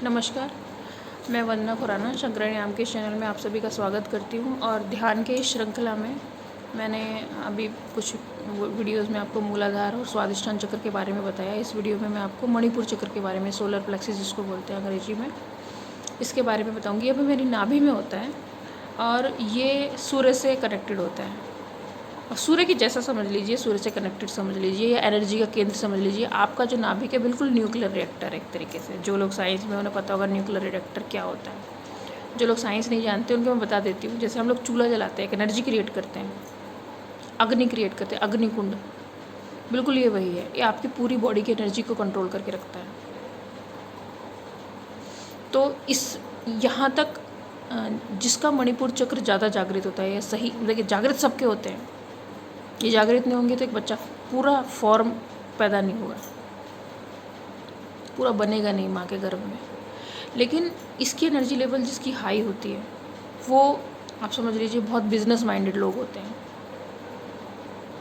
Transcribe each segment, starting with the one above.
नमस्कार, मैं वंदना खुराना शंकराणी नाम के चैनल में आप सभी का स्वागत करती हूँ। और ध्यान के इस श्रृंखला में मैंने अभी कुछ वीडियोस में आपको मूलाधार और स्वादिष्ठान चक्र के बारे में बताया। इस वीडियो में मैं आपको मणिपुर चक्र के बारे में, सोलर प्लेक्सिस जिसको बोलते हैं अंग्रेजी में, इसके बारे में बताऊँगी। ये भी मेरी नाभि में होता है और ये सूर्य से कनेक्टेड होता है। सूर्य की जैसा समझ लीजिए, सूर्य से कनेक्टेड समझ लीजिए, या एनर्जी का केंद्र समझ लीजिए। आपका जो नाभिक है बिल्कुल न्यूक्लियर रिएक्टर है एक तरीके से। जो लोग साइंस में उन्हें पता होगा न्यूक्लियर रिएक्टर क्या होता है। जो लोग साइंस नहीं जानते उनको मैं बता देती हूँ। जैसे हम लोग चूल्हा जलाते हैं, एक एनर्जी क्रिएट करते हैं, अग्नि क्रिएट करते हैं, अग्निकुंड, बिल्कुल ये वही है। ये आपकी पूरी बॉडी की एनर्जी को कंट्रोल करके रखता है। तो इस यहाँ तक जिसका मणिपुर चक्र ज़्यादा जागृत होता है, या सही देखिए, जागृत सबके होते हैं। ये जागृत नहीं होंगे तो एक बच्चा पूरा फॉर्म पैदा नहीं होगा, पूरा बनेगा नहीं माँ के गर्भ में। लेकिन इसकी एनर्जी लेवल जिसकी हाई होती है, वो आप समझ लीजिए बहुत बिजनेस माइंडेड लोग होते हैं,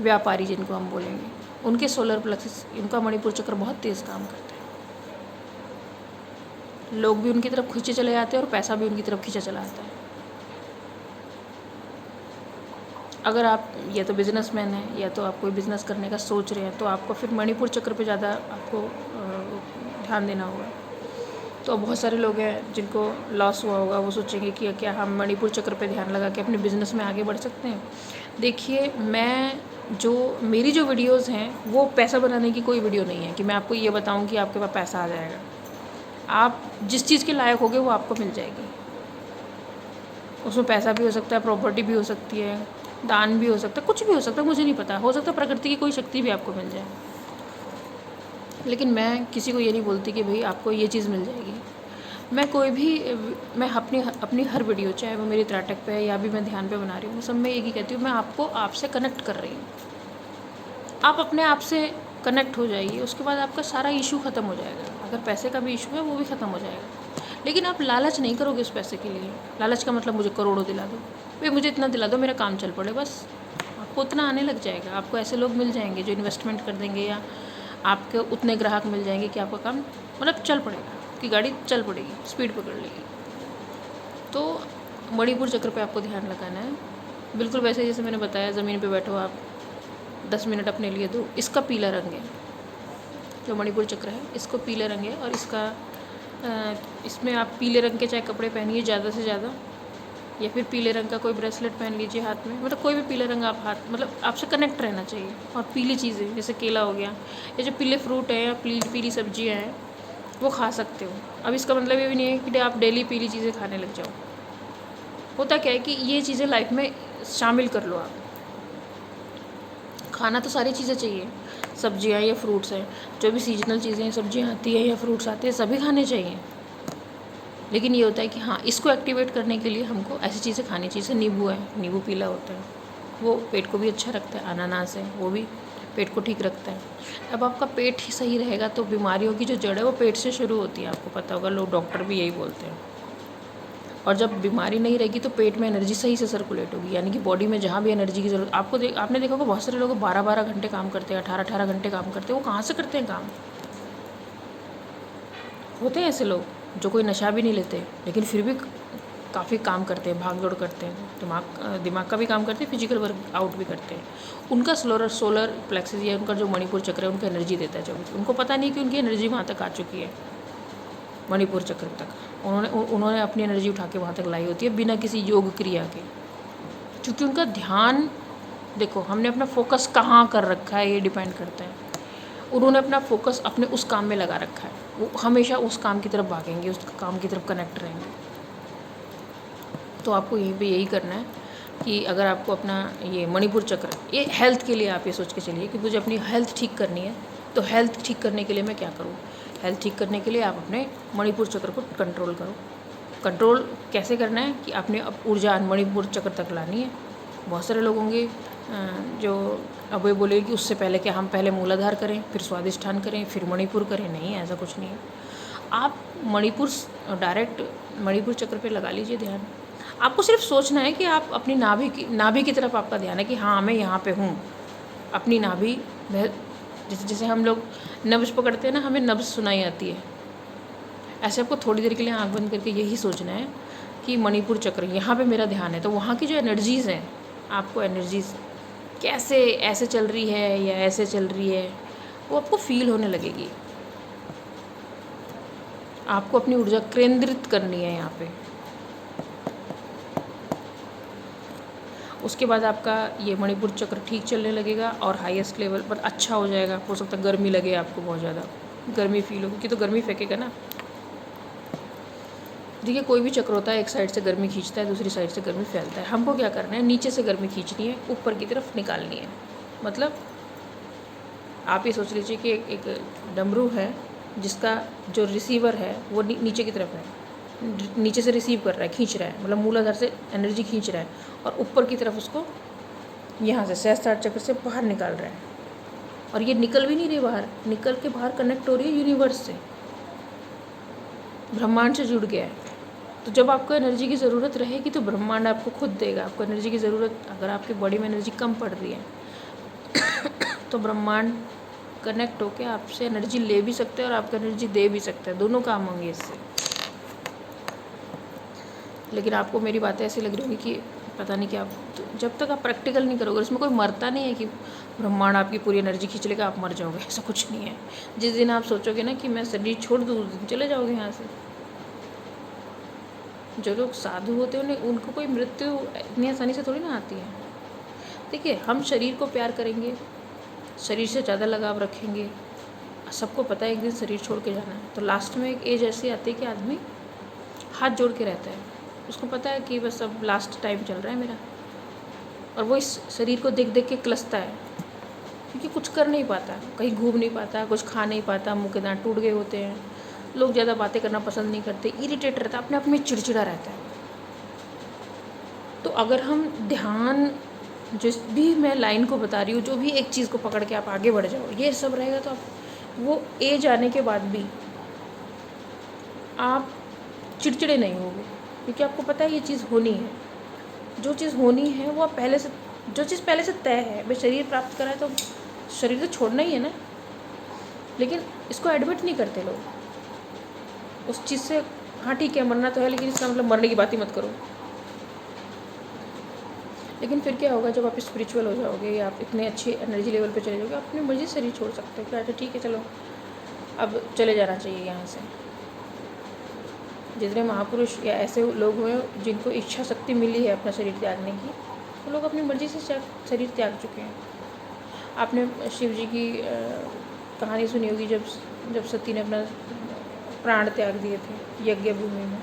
व्यापारी जिनको हम बोलेंगे। उनके सोलर प्लेक्सिस, इनका मणिपुर चक्र बहुत तेज़ काम करता है। लोग भी उनकी तरफ खींचे चले जाते हैं और पैसा भी उनकी तरफ खींचा चला आता है। अगर आप या तो बिजनेसमैन हैं या तो आप कोई बिज़नेस करने का सोच रहे हैं, तो आपको फिर मणिपुर चक्र पे ज़्यादा आपको ध्यान देना होगा। तो बहुत सारे लोग हैं जिनको लॉस हुआ होगा, वो सोचेंगे कि क्या हम मणिपुर चक्र पे ध्यान लगा के अपने बिज़नेस में आगे बढ़ सकते हैं। देखिए, मेरी जो वीडियोस हैं वो पैसा बनाने की कोई वीडियो नहीं है कि मैं आपको ये बताऊं कि आपके पास पैसा आ जाएगा। आप जिस चीज़ के लायक होगे वो आपको मिल जाएगी। उसमें पैसा भी हो सकता है, प्रॉपर्टी भी हो सकती है, दान भी हो सकता है, कुछ भी हो सकता है, मुझे नहीं पता। हो सकता है प्रकृति की कोई शक्ति भी आपको मिल जाए। लेकिन मैं किसी को ये नहीं बोलती कि भाई आपको ये चीज़ मिल जाएगी। मैं अपनी हर वीडियो, चाहे वो मेरी त्राटक पे है या भी मैं ध्यान पे बना रही हूँ, सब में एक ही कहती हूँ, मैं आपको आपसे कनेक्ट कर रही हूँ। आप अपने आप से कनेक्ट हो जाइए, उसके बाद आपका सारा इशू ख़त्म हो जाएगा। अगर पैसे का भी इशू है वो भी ख़त्म हो जाएगा। लेकिन आप लालच नहीं करोगे उस पैसे के लिए। लालच का मतलब मुझे करोड़ों दिला दो, भाई मुझे इतना दिला दो, मेरा काम चल पड़े, बस आपको उतना आने लग जाएगा। आपको ऐसे लोग मिल जाएंगे जो इन्वेस्टमेंट कर देंगे, या आपके उतने ग्राहक मिल जाएंगे कि आपका काम मतलब चल पड़ेगा, कि गाड़ी चल पड़ेगी, स्पीड पकड़ लेगी। तो मणिपुर चक्र पे आपको ध्यान लगाना है, बिल्कुल वैसे जैसे मैंने बताया। ज़मीन पे बैठो आप, 10 मिनट अपने लिए दो। इसका पीला रंग है, जो मणिपुर चक्र है इसको पीले रंग है। और इसमें आप पीले रंग के चाहे कपड़े पहनिए ज़्यादा से ज़्यादा, या फिर पीले रंग का कोई ब्रेसलेट पहन लीजिए हाथ में, मतलब कोई भी पीले रंग आप हाथ, मतलब आपसे कनेक्ट रहना चाहिए। और पीली चीज़ें जैसे केला हो गया, या जो पीले फ्रूट हैं या पीली सब्जियां हैं वो खा सकते हो। अब इसका मतलब ये भी नहीं है कि आप डेली पीली चीज़ें खाने लग जाओ। होता क्या है कि ये चीज़ें लाइफ में शामिल कर लो आप। खाना तो सारी चीज़ें चाहिए, सब्जियां या फ्रूट्स हैं, जो भी सीजनल चीज़ें, सब्जियां आती हैं या फ्रूट्स आते हैं, सभी खाने चाहिए। लेकिन ये होता है कि हाँ, इसको एक्टिवेट करने के लिए हमको ऐसी चीज़ें खानी चाहिए। जैसे नींबू है, नींबू पीला होता है, वो पेट को भी अच्छा रखता है। अनानास है, वो भी पेट को ठीक रखता है। अब आपका पेट ही सही रहेगा तो बीमारियों की जो जड़ है वो पेट से शुरू होती है, आपको पता होगा, लोग डॉक्टर भी यही बोलते हैं। और जब बीमारी नहीं रहेगी तो पेट में एनर्जी सही से सर्कुलेट होगी, यानी कि बॉडी में जहाँ भी एनर्जी की ज़रूरत आपने देखा होगा, बहुत सारे लोग 12-12 घंटे काम करते हैं, 18-18 घंटे काम करते हैं। वो कहाँ से करते हैं काम? होते हैं ऐसे लोग जो कोई नशा भी नहीं लेते, लेकिन फिर भी काफ़ी काम करते हैं, भाग दौड़ करते हैं, दिमाग का भी काम करते हैं, फिजिकल वर्क आउट भी करते हैं। उनका सोलर प्लेक्सिस या उनका जो मणिपुर चक्र है, उनका एनर्जी देता है। जब उनको पता नहीं कि उनकी एनर्जी वहाँ तक आ चुकी है, मणिपुर चक्र तक उन्होंने अपनी एनर्जी उठा के वहाँ तक लाई होती है, बिना किसी योग क्रिया के। क्योंकि उनका ध्यान, देखो, हमने अपना फोकस कहाँ कर रखा है ये डिपेंड करता है। उन्होंने अपना फोकस अपने उस काम में लगा रखा है, वो हमेशा उस काम की तरफ भागेंगे, उस काम की तरफ कनेक्ट रहेंगे। तो आपको यहीं पे यही करना है कि अगर आपको अपना ये मणिपुर चक्र, ये हेल्थ के लिए आप ये सोच के चलिए कि मुझे अपनी हेल्थ ठीक करनी है, तो हेल्थ ठीक करने के लिए मैं क्या करूँ। हेल्थ ठीक करने के लिए आप अपने मणिपुर चक्र को कंट्रोल करो। कंट्रोल कैसे करना है कि आपने ऊर्जा मणिपुर चक्र तक लानी है। बहुत सारे लोग होंगे जो अब ये बोले कि उससे पहले कि हम पहले मूलाधार करें, फिर स्वादिष्ठान करें, फिर मणिपुर करें। नहीं, ऐसा कुछ नहीं है। आप डायरेक्ट मणिपुर चक्र पे लगा लीजिए ध्यान। आपको सिर्फ सोचना है कि आप अपनी नाभि की तरफ आपका ध्यान है कि हाँ, मैं यहाँ पे हूँ। अपनी नाभि, जैसे हम लोग नब्ज़ पकड़ते हैं ना, हमें नब्ज़ सुनाई आती है। ऐसे आपको थोड़ी देर के लिए आंख बंद करके यही सोचना है कि मणिपुर चक्र, यहाँ पे मेरा ध्यान है, तो वहाँ की जो एनर्जीज़ हैं, आपको एनर्जीज़ कैसे ऐसे चल रही है या ऐसे चल रही है, वो आपको फील होने लगेगी। आपको अपनी ऊर्जा केंद्रित करनी है यहाँ पे। उसके बाद आपका ये मणिपुर चक्र ठीक चलने लगेगा और हाईएस्ट लेवल पर अच्छा हो जाएगा। हो सकता है गर्मी लगे आपको, बहुत ज़्यादा गर्मी फील होगी, तो गर्मी फेंकेगा ना। देखिए कोई भी चक्र होता है, एक साइड से गर्मी खींचता है, दूसरी साइड से गर्मी फैलता है। हमको क्या करना है, नीचे से गर्मी खींचनी है, ऊपर की तरफ निकालनी है। मतलब आप ये सोच लीजिए कि एक डमरू है जिसका जो रिसीवर है वो नीचे की तरफ है, नीचे से रिसीव कर रहा है, खींच रहा है, मतलब मूलाधार से एनर्जी खींच रहा है, और ऊपर की तरफ उसको यहाँ से सहस्त्रार चक्र से बाहर निकाल रहा है। और ये निकल भी नहीं रही बाहर, निकल के बाहर कनेक्ट हो रही है यूनिवर्स से, ब्रह्मांड से जुड़ गया है। तो जब आपको एनर्जी की ज़रूरत रहेगी तो ब्रह्मांड आपको खुद देगा। आपको एनर्जी की ज़रूरत, अगर आपकी बॉडी में एनर्जी कम पड़ रही है तो ब्रह्मांड कनेक्ट होकर आपसे एनर्जी ले भी सकते हैं और आपको एनर्जी दे भी सकते हैं। दोनों काम होंगे इससे। लेकिन आपको मेरी बातें ऐसी लग रही होगी कि पता नहीं क्या, तो जब तक आप प्रैक्टिकल नहीं करोगे, इसमें कोई मरता नहीं है कि ब्रह्मांड आपकी पूरी एनर्जी खींच लेगा आप मर जाओगे, ऐसा कुछ नहीं है। जिस दिन आप सोचोगे ना कि मैं शरीर छोड़ दूँ, उस दिन चले जाओगे यहाँ से। जो लोग साधु होते हैं उनको कोई मृत्यु इतनी आसानी से थोड़ी ना आती है। देखिए हम शरीर को प्यार करेंगे, शरीर से ज़्यादा लगाव रखेंगे, सबको पता है एक दिन शरीर छोड़ के जाना है, तो लास्ट में एक एज ऐसी आती है कि आदमी हाथ जोड़ के रहता है। उसको पता है कि बस अब लास्ट टाइम चल रहा है मेरा, और वो इस शरीर को देख देख के कलसता है, क्योंकि कुछ कर नहीं पाता, कहीं घूम नहीं पाता, कुछ खा नहीं पाता, मुँह के दांत टूट गए होते हैं, लोग ज़्यादा बातें करना पसंद नहीं करते, इरिटेट रहता है, अपने आप में चिड़चिड़ा रहता है। तो अगर हम ध्यान, जिस भी मैं लाइन को बता रही हूँ, जो भी एक चीज़ को पकड़ के आप आगे बढ़ जाओ, ये सब रहेगा, तो आप वो एज आने के बाद भी आप चिड़चिड़े नहीं होगे, क्योंकि आपको पता है ये चीज़ होनी है। जो चीज़ होनी है वो आप पहले से, जो चीज़ पहले से तय है, भाई शरीर प्राप्त करा है तो शरीर तो छोड़ना ही है ना। लेकिन इसको एडमिट नहीं करते लोग उस चीज़ से। हाँ ठीक है मरना तो है, लेकिन इसका मतलब मरने की बात ही मत करो। लेकिन फिर क्या होगा, जब आप स्पिरिचुअल हो जाओगे या आप इतने अच्छे एनर्जी लेवल पे चले जाओगे, आप अपनी मर्जी शरीर छोड़ सकते हो कि अच्छा ठीक है चलो अब चले जाना चाहिए यहाँ से। जितने महापुरुष या ऐसे लोग हुए जिनको इच्छा शक्ति मिली है अपना शरीर त्यागने की, वो लोग अपनी मर्जी से शरीर त्याग चुके हैं। आपने शिव जी की कहानी सुनी होगी, जब सती ने अपना प्राण त्याग दिए थे यज्ञ भूमि में,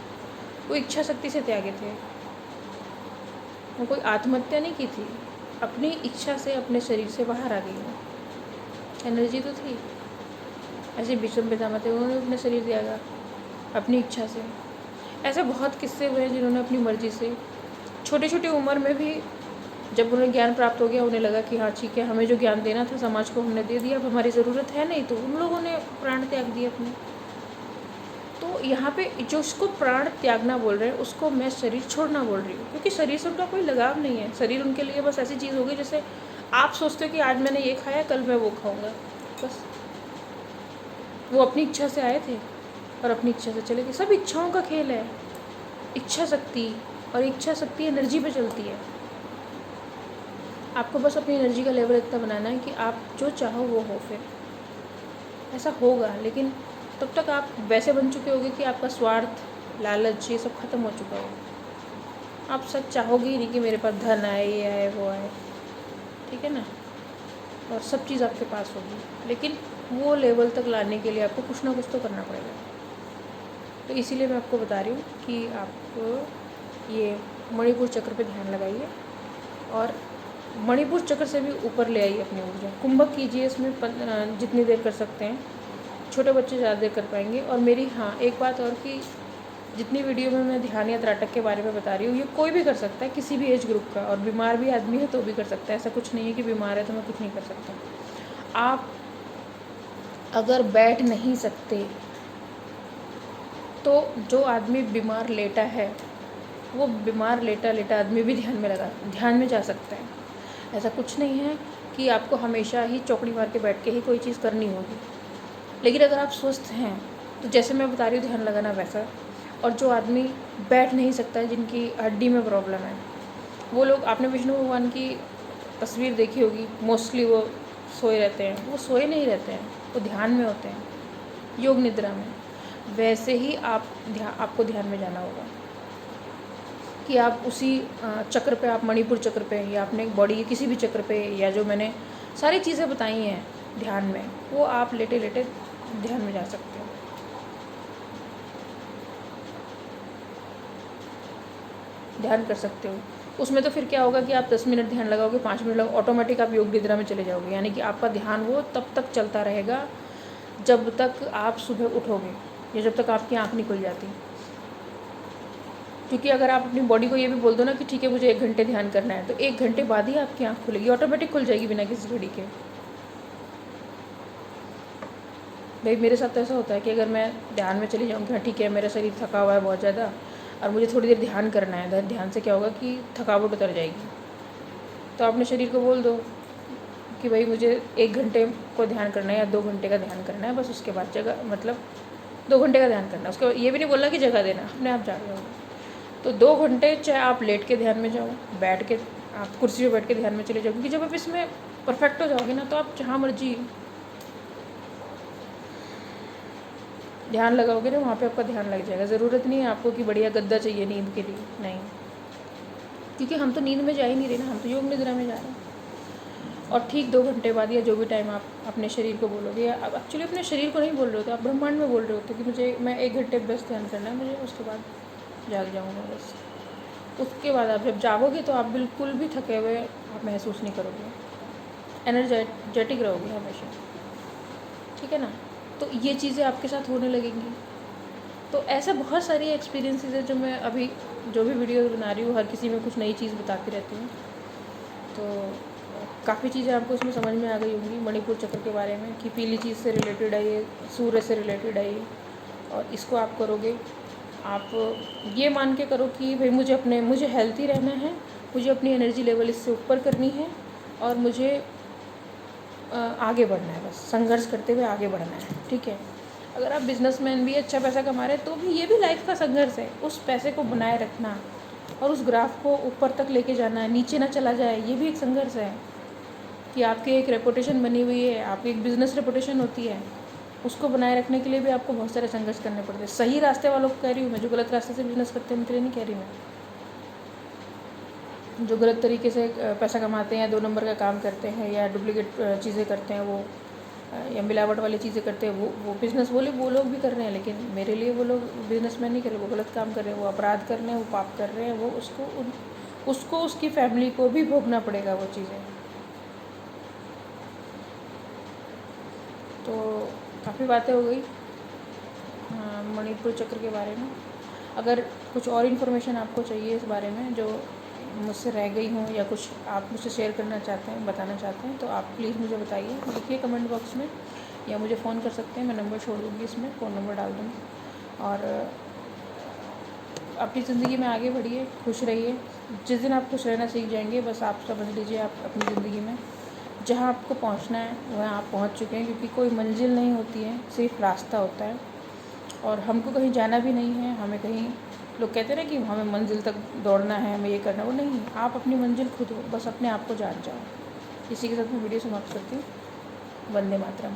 वो इच्छा शक्ति से त्यागे थे। वो कोई आत्महत्या नहीं की थी, अपनी इच्छा से अपने शरीर से बाहर आ गई। एनर्जी तो थी। ऐसे विषम पितामह थे, उन्होंने अपना शरीर त्यागा अपनी इच्छा से। ऐसे बहुत किस्से हुए हैं जिन्होंने अपनी मर्जी से, छोटी छोटी उम्र में भी, जब उन्हें ज्ञान प्राप्त हो गया, उन्हें लगा कि हाँ ठीक है हमें जो ज्ञान देना था समाज को हमने दे दिया, अब हमारी ज़रूरत है नहीं, तो उन लोगों ने प्राण त्याग दिए अपने। तो यहाँ पे जो उसको प्राण त्यागना बोल रहे हैं उसको मैं शरीर छोड़ना बोल रही हूँ, क्योंकि शरीर से उनका कोई लगाव नहीं है। शरीर उनके लिए बस ऐसी चीज़ होगी जैसे आप सोचते हो कि आज मैंने ये खाया कल मैं वो खाऊंगा, बस। वो अपनी इच्छा से आए थे और अपनी इच्छा से चले गए। सब इच्छाओं का खेल है, इच्छा शक्ति, और इच्छा शक्ति एनर्जी पे चलती है। आपको बस अपनी एनर्जी का लेवल इतना बनाना है कि आप जो चाहो वो हो, फिर ऐसा होगा। लेकिन तब तक आप वैसे बन चुके होगे कि आपका स्वार्थ, लालच, ये सब ख़त्म हो चुका होगा। आप सच चाहोगे ही नहीं कि मेरे पास धन आए, ये आए, वो आए, ठीक है ना, और सब चीज़ आपके पास होगी। लेकिन वो लेवल तक लाने के लिए आपको कुछ ना कुछ तो करना पड़ेगा। तो इसीलिए मैं आपको बता रही हूँ कि आप ये मणिपुर चक्र पे ध्यान लगाइए और मणिपुर चक्र से भी ऊपर ले आइए अपनी ऊर्जा। कुंभक कीजिए, इसमें जितनी देर कर सकते हैं। छोटे बच्चे ज़्यादा देर कर पाएंगे। और मेरी हाँ एक बात और, कि जितनी वीडियो में मैं ध्यान या त्राटक के बारे में बता रही हूँ, ये कोई भी कर सकता है, किसी भी एज ग्रुप का, और बीमार भी आदमी है तो भी कर सकता है। ऐसा कुछ नहीं है कि बीमार है तो मैं कुछ नहीं कर सकता। आप अगर बैठ नहीं सकते तो जो आदमी बीमार लेटा है, वो बीमार लेटा लेटा आदमी भी ध्यान में जा सकता है। ऐसा कुछ नहीं है कि आपको हमेशा ही चौकड़ी मार के बैठ के ही कोई चीज़ करनी होगी। लेकिन अगर आप स्वस्थ हैं तो जैसे मैं बता रही हूँ ध्यान लगाना वैसा। और जो आदमी बैठ नहीं सकता है, जिनकी हड्डी में प्रॉब्लम है, वो लोग, आपने विष्णु भगवान की तस्वीर देखी होगी, मोस्टली वो सोए रहते हैं। वो सोए नहीं रहते हैं, वो ध्यान में होते हैं, योग निद्रा में। वैसे ही आपको ध्यान में जाना होगा कि आप उसी चक्र पे, आप मणिपुर चक्र पे, या अपने बॉडी के किसी भी चक्र पे, या जो मैंने सारी चीज़ें बताई हैं ध्यान में, वो आप लेटे लेटे ध्यान में जा सकते हो। ध्यान कर सकते हो। उसमें तो फिर क्या होगा कि आप 10 मिनट ध्यान लगाओगे, 5 मिनट लगाओगे, ऑटोमेटिक आप योग निद्रा में चले जाओगे। यानी कि आपका ध्यान वो तब तक चलता रहेगा जब तक आप सुबह उठोगे, या जब तक आपकी आँख नहीं खुल जाती। क्योंकि अगर आप अपनी बॉडी को ये भी बोल दो ना कि ठीक है मुझे 1 घंटे ध्यान करना है, तो 1 घंटे बाद ही आपकी आँख खुलेगी, ऑटोमेटिक खुल जाएगी बिना किसी घड़ी के। भाई मेरे साथ तो ऐसा होता है कि अगर मैं ध्यान में चली जाऊँगी, हाँ ठीक है मेरा शरीर थका हुआ है बहुत ज़्यादा, और मुझे थोड़ी देर ध्यान करना है, ध्यान से क्या होगा कि थकावट उतर जाएगी। तो अपने शरीर को बोल दो कि भाई मुझे 1 घंटे को ध्यान करना है या 2 घंटे का ध्यान करना है, बस उसके बाद जगह, मतलब 2 घंटे का ध्यान करना है। उसके बाद ये भी नहीं बोलना कि जगह देना, अपने आप जाग जाओगे। तो 2 घंटे चाहे आप लेट के ध्यान में जाओ, बैठ के आप कुर्सी पे बैठ के ध्यान में चले जाओ, क्योंकि जब आप इसमें परफेक्ट हो जाओगे ना, तो आप जहाँ मर्जी ध्यान लगाओगे ना, वहाँ पे आपका ध्यान लग जाएगा। ज़रूरत नहीं है आपको कि बढ़िया गद्दा चाहिए नींद के लिए, नहीं, क्योंकि हम तो नींद में जा ही नहीं रहे ना, हम तो योग निद्रा में जा रहे हैं। और ठीक 2 घंटे बाद या जो भी टाइम आप अपने शरीर को बोलोगे, या आप एक्चुअली अपने शरीर को नहीं बोल रहे होते, आप ब्रह्मांड में बोल रहे होते कि मैं 1 घंटे बस ध्यान करना है मुझे, उसके बाद जाग जाऊँगा बस। उसके बाद आप जब जागोगे तो आप बिल्कुल भी थके हुए आप महसूस नहीं करोगे, एनर्जेटिक रहोगे हमेशा, ठीक है ना। तो ये चीज़ें आपके साथ होने लगेंगी। तो ऐसे बहुत सारी एक्सपीरियंसेस है जो मैं अभी जो भी वीडियो बना रही हूँ, हर किसी में कुछ नई चीज़ बताती रहती हूँ। तो काफ़ी चीज़ें आपको इसमें समझ में आ गई होंगी मणिपुर चक्र के बारे में, कि पीली चीज़ से रिलेटेड है ये, सूर्य से रिलेटेड है ये। और इसको आप करोगे, आप ये मान के करो कि भाई मुझे हेल्थी रहना है, मुझे अपनी एनर्जी लेवल इससे ऊपर करनी है, और मुझे आगे बढ़ना है, बस संघर्ष करते हुए आगे बढ़ना है, ठीक है। अगर आप बिजनेसमैन भी अच्छा पैसा कमा रहे हैं तो भी ये भी लाइफ का संघर्ष है, उस पैसे को बनाए रखना और उस ग्राफ को ऊपर तक लेके जाना है, नीचे ना चला जाए, ये भी एक संघर्ष है। कि आपकी एक रेपुटेशन बनी हुई है, आपकी एक बिज़नेस रेपुटेशन होती है, उसको बनाए रखने के लिए भी आपको बहुत सारे संघर्ष करने पड़ते हैं। सही रास्ते वालों को कह रही हूँ मैं, जो गलत रास्ते से बिजनेस करते हैं उनके लिए नहीं कह रही मैं। जो गलत तरीके से पैसा कमाते हैं, या 2 नंबर का काम करते हैं, या डुप्लीकेट चीज़ें करते हैं वो, या मिलावट वाली चीज़ें करते हैं, वो बिज़नेस वो लोग भी कर रहे हैं, लेकिन मेरे लिए वो लोग बिजनेसमैन नहीं कर रहे, वो गलत काम कर रहे हैं, वो अपराध कर रहे हैं, वो पाप कर रहे हैं, वो उसको उसकी फैमिली को भी भोगना पड़ेगा वो चीज़ें। तो काफ़ी बातें हो गई मणिपुर चक्र के बारे में। अगर कुछ और इन्फॉर्मेशन आपको चाहिए इस बारे में जो मुझसे रह गई हों, या कुछ आप मुझसे शेयर करना चाहते हैं, बताना चाहते हैं, तो आप प्लीज़ मुझे बताइए, लिखिए कमेंट बॉक्स में, या मुझे फ़ोन कर सकते हैं, मैं नंबर छोड़ दूँगी इसमें, फ़ोन नंबर डाल दूँगी। और अपनी ज़िंदगी में आगे बढ़िए, खुश रहिए। जिस दिन आप खुश रहना सीख जाएंगे, बस आप समझ लीजिए आप अपनी ज़िंदगी में जहाँ आपको पहुँचना है वहाँ आप पहुँच चुके हैं, क्योंकि कोई मंजिल नहीं होती है, सिर्फ रास्ता होता है। और हमको कहीं जाना भी नहीं है, हमें कहीं, लोग कहते हैं ना कि हमें मंजिल तक दौड़ना है, हमें ये करना, वो नहीं, आप अपनी मंजिल खुद हो, बस अपने आप को जान जाओ। इसी के साथ मैं वीडियो समाप्त करती हूँ। वंदे मातरम।